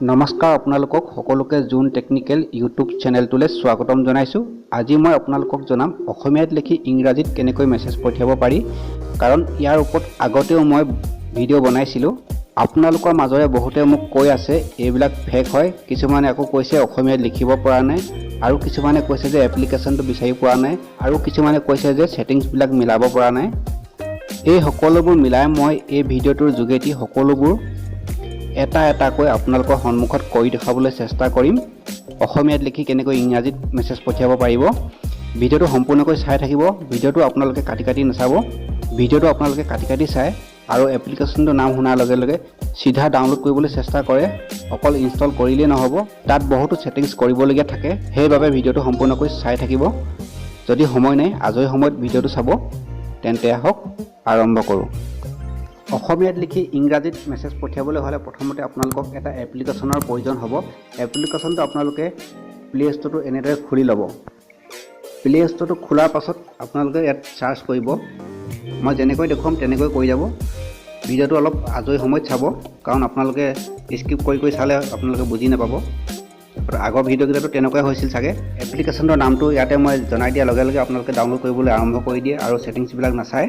নমস্কাৰ আপোনালোকক সকলোকে জুন টেকনিকেল ইউটিউব চেনেলটোলৈ স্বাগতম জনাইছোঁ। আজি মই আপোনালোকক জনাম অসমীয়াত লিখি ইংৰাজীত কেনেকৈ মেছেজ পঠিয়াব পাৰি, কাৰণ ইয়াৰ ওপৰত আগতেও মই ভিডিঅ' বনাইছিলোঁ। আপোনালোকৰ মাজৰে বহুতে মোক কৈ আছে এইবিলাক ফেক হয়, কিছুমানে আকৌ কৈছে অসমীয়াত লিখিব পৰা নাই, আৰু কিছুমানে কৈছে যে এপ্লিকেশ্যনটো বিচাৰি পোৱা নাই, আৰু কিছুমানে কৈছে যে ছেটিংছবিলাক মিলাব পৰা নাই। এই সকলোবোৰ মিলাই মই এই ভিডিঅ'টোৰ যোগেদি সকলোবোৰ এটা এটাকৈ আপোনালোকৰ সন্মুখত কৰি দেখাবলৈ চেষ্টা কৰিম। অসমীয়াত লিখি কেনেকৈ ইংৰাজীত মেছেজ পঠিয়াব পাৰিব। ভিডিঅ'টো সম্পূৰ্ণকৈ চাই থাকিব। ভিডিঅ'টো আপোনালোকে কাটি নাচাব। ভিডিঅ'টো আপোনালোকে কাটি চাই আৰু এপ্লিকেশ্যনটোৰ নাম শুনাৰ লগে লগে চিধা ডাউনলোড কৰিবলৈ চেষ্টা কৰে। অকল ইনষ্টল কৰিলেই নহ'ব, তাত বহুতো ছেটিংছ কৰিবলগীয়া থাকে। সেইবাবে ভিডিঅ'টো সম্পূৰ্ণকৈ চাই থাকিব। যদি সময় নাই, আজৰি সময়ত ভিডিঅ'টো চাব। তেন্তে আহক আৰম্ভ কৰোঁ। অসমীয়াত লিখি ইংৰাজীত মেছেজ পঠিয়াবলৈ হ'লে প্ৰথমতে আপোনালোকক এটা এপ্লিকেশ্যনৰ প্ৰয়োজন হ'ব। এপ্লিকেশ্যনটো আপোনালোকে প্লে ষ্ট'ৰটো এনেদৰে খুলি ল'ব। প্লে ষ্ট'ৰটো খোলাৰ পাছত আপোনালোকে ইয়াত চাৰ্চ কৰিব। মই যেনেকৈ দেখুৱাম তেনেকৈ কৰি যাব। ভিডিঅ'টো অলপ আজৰি সময়ত চাব, কাৰণ আপোনালোকে স্কিপ কৰি চালে আপোনালোকে বুজি নাপাব। আগৰ ভিডিঅ'কেইটাতো তেনেকুৱাই হৈছিল চাগে। এপ্লিকেশ্যনৰ নামটো ইয়াতে মই জনাই দিয়াৰ লগে লগে আপোনালোকে ডাউনলোড কৰিবলৈ আৰম্ভ কৰি দিয়ে আৰু ছেটিংছবিলাক নাচায়।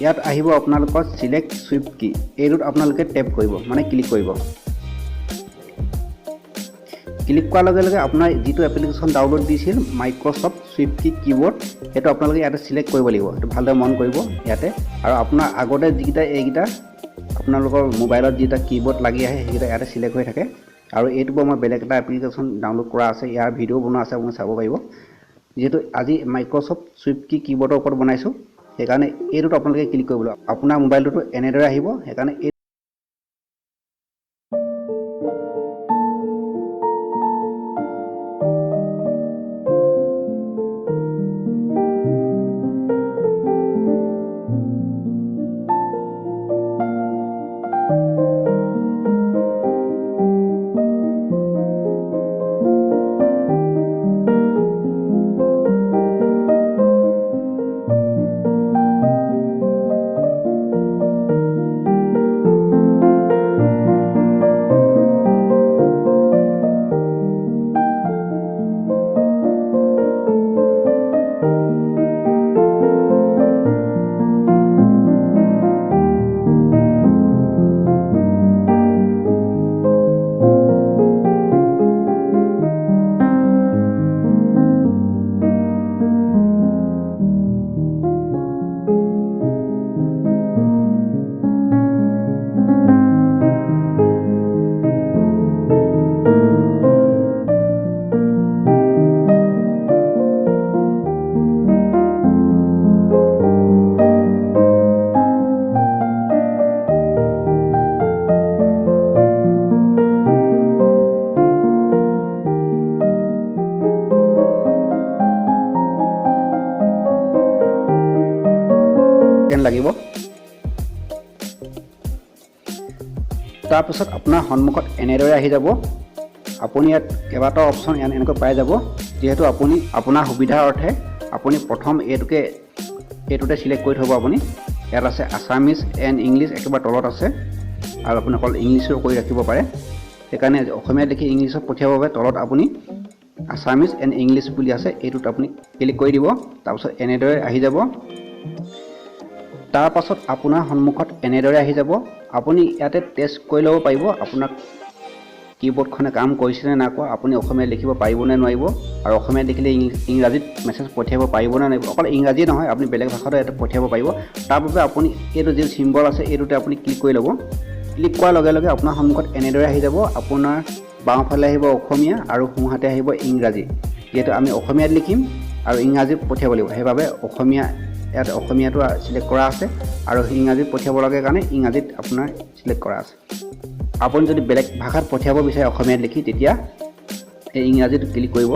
ইয়াত আহিব আপোনালোকৰ চিলেক্ট ছুইফ্ট কি, এইটোত আপোনালোকে টেপ কৰিব, মানে ক্লিক কৰিব। ক্লিক কৰাৰ লগে লগে আপোনাৰ যিটো এপ্লিকেশ্যন ডাউনলোড দিছিল মাইক্ৰ'ছফ্ট ছুইফ্ট কি কীবৰ্ড, সেইটো আপোনালোকে ইয়াতে চিলেক্ট কৰিব লাগিব। সেইটো ভালদৰে মন কৰিব ইয়াতে। আৰু আপোনাৰ আগতে যিকেইটা এইকেইটা আপোনালোকৰ মোবাইলত যিকেইটা কীবৰ্ড লাগি আহে সেইকেইটা ইয়াতে চিলেক্ট হৈ থাকে। আৰু এইটো মই বেলেগ এটা এপ্লিকেশ্যন ডাউনলোড কৰা আছে, ইয়াৰ ভিডিঅ' বনোৱা আছে, আপুনি চাব পাৰিব। যিহেতু আজি মাইক্ৰ'ছফ্ট ছুইফ্ট কি কীবৰ্ডৰ ওপৰত বনাইছোঁ, সেইকাৰণে এইটোত আপোনালোকে ক্লিক কৰিব লাগিব। আপোনাৰ মোবাইলটোতো এনেদৰে আহিব, সেইকাৰণে লাগিব। তাৰপিছত আপোনাৰ সন্মুখত এনেদৰে আহি যাব। আপুনি ইয়াত কেইবাটাও অপশ্যন এনেকৈ পাই যাব। যিহেতু আপুনি আপোনাৰ সুবিধাৰ অৰ্থে আপুনি প্ৰথম এইটোতে চিলেক্ট কৰি থ'ব। আপুনি ইয়াত আছে আছামিজ এণ্ড ইংলিছ, একেবাৰে তলত আছে, আৰু আপুনি অকল ইংলিছো কৰি ৰাখিব পাৰে। সেইকাৰণে অসমীয়া লিখি ইংলিছত পঠিয়াবৰ বাবে তলত আপুনি আছামিজ এণ্ড ইংলিছ বুলি আছে, এইটোত আপুনি ক্লিক কৰি দিব। তাৰপিছত এনেদৰে আহি যাব। তাৰ পাছত আপোনাৰ সন্মুখত এনেদৰে আহি যাব। আপুনি ইয়াতে টেষ্ট কৰি ল'ব পাৰিব আপোনাৰ কীবৰ্ডখনে কাম কৰিছে নে নাই কৰা, আপুনি অসমীয়াত লিখিব পাৰিব নে নোৱাৰিব, আৰু অসমীয়াত লিখিলে ইংৰাজীত মেছেজ পঠিয়াব পাৰিব নে নোৱাৰিব। অকল ইংৰাজী নহয়, আপুনি বেলেগ ভাষাতো ইয়াতে পঠিয়াব পাৰিব। তাৰ বাবে আপুনি এইটো যি চিম্বল আছে এইটোতে আপুনি ক্লিক কৰি ল'ব। ক্লিক কৰাৰ লগে লগে আপোনাৰ সন্মুখত এনেদৰে আহি যাব। আপোনাৰ বাওঁফালে আহিব অসমীয়া আৰু সোঁহাতে আহিব ইংৰাজী। যিহেতু আমি অসমীয়াত লিখিম আৰু ইংৰাজীত পঠিয়াব লাগিব, সেইবাবে ইয়াত অসমীয়াটো চিলেক্ট কৰা আছে আৰু ইংৰাজীত পঠিয়াব লাগে কাৰণে ইংৰাজীত আপোনাৰ চিলেক্ট কৰা আছে। আপুনি যদি বেলেগ ভাষাত পঠিয়াব বিচাৰে অসমীয়াত লিখি, তেতিয়া এই ইংৰাজীত ক্লিক কৰিব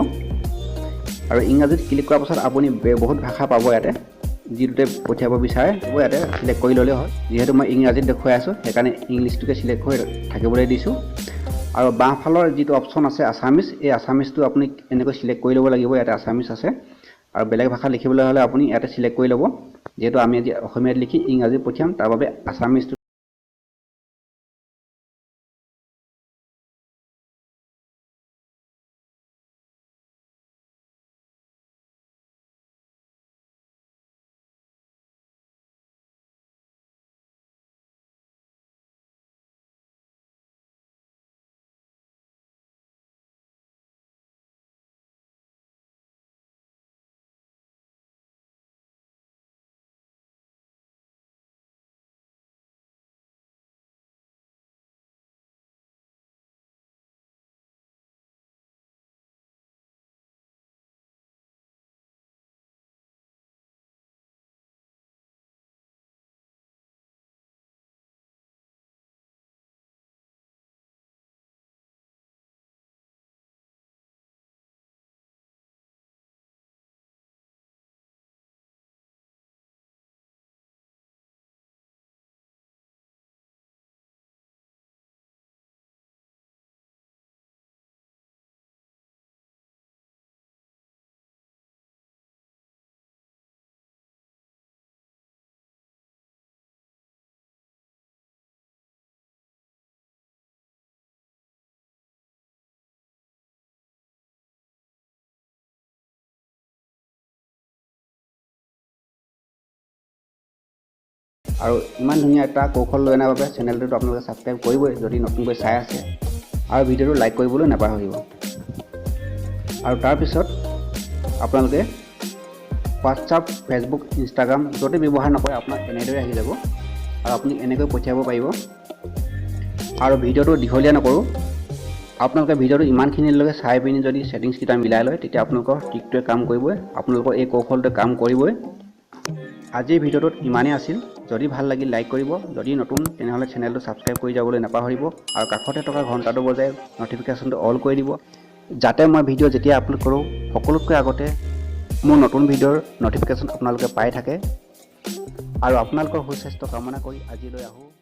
আৰু ইংৰাজীত ক্লিক কৰাৰ পাছত আপুনি বহুত ভাষা পাব ইয়াতে। যিটোতে পঠিয়াব বিচাৰে ইয়াতে চিলেক্ট কৰি ল'লে হয়। যিহেতু মই ইংৰাজীত দেখুৱাই আছোঁ সেইকাৰণে ইংলিছটোকে চিলেক্ট হৈ থাকিবলৈ দিছোঁ। আৰু বাওঁফালৰ যিটো অপশ্যন আছে আছামিজ, এই আছামিজটো আপুনি এনেকৈ চিলেক্ট কৰি ল'ব লাগিব। ইয়াতে আছামিজ আছে আৰু বেলেগ ভাষা লিখিবলৈ হ'লে আপুনি ইয়াতে চিলেক্ট কৰি ল'ব। যিহেতু আমি আজি অসমীয়াত লিখি ইংৰাজীত পঠিয়াম, তাৰ বাবে আছামিজটো আৰু ইমান ধুনীয়া এটা কৌশল লৈ অনাৰ বাবে চেনেলটোত আপোনালোকে ছাবস্ক্ৰাইব কৰিবই যদি নতুনকৈ চাই আছে, আৰু ভিডিঅ'টো লাইক কৰিবলৈ নাপাহৰিব। আৰু তাৰপিছত আপোনালোকে হোৱাটছআপ, ফেচবুক, ইনষ্টাগ্ৰাম য'তে ব্যৱহাৰ নকৰে আপোনাক এনেদৰে আহি যাব আৰু আপুনি এনেকৈ পঠিয়াব পাৰিব। আৰু ভিডিঅ'টো দীঘলীয়া নকৰোঁ, আপোনালোকে ভিডিঅ'টো ইমানখিনিলৈকে চাই পিনি যদি ছেটিংছকেইটা মিলাই লয় তেতিয়া আপোনালোকৰ ট্ৰিকটোৱে কাম কৰিবই, আপোনালোকৰ এই কৌশলটোৱে কাম কৰিবই। আজিৰ ভিডিঅ'টোত ইমানেই আছিল। যদি ভাল লাগিল লাইক কৰিব, যদি নতুন তেনেহ'লে চেনেলটো ছাবস্ক্ৰাইব কৰি যাবলৈ নাপাহৰিব আৰু কাষতে থকা ঘণ্টাটো বজাই ন'টিফিকেশ্যনটো অল কৰি দিব, যাতে মই ভিডিঅ' যেতিয়া আপলোড কৰোঁ সকলোতকৈ আগতে মোৰ নতুন ভিডিঅ'ৰ ন'টিফিকেশ্যন আপোনালোকে পাই থাকে। আৰু আপোনালোকৰ সুস্বাস্থ্য কামনা কৰি আজিলৈ আহোঁ।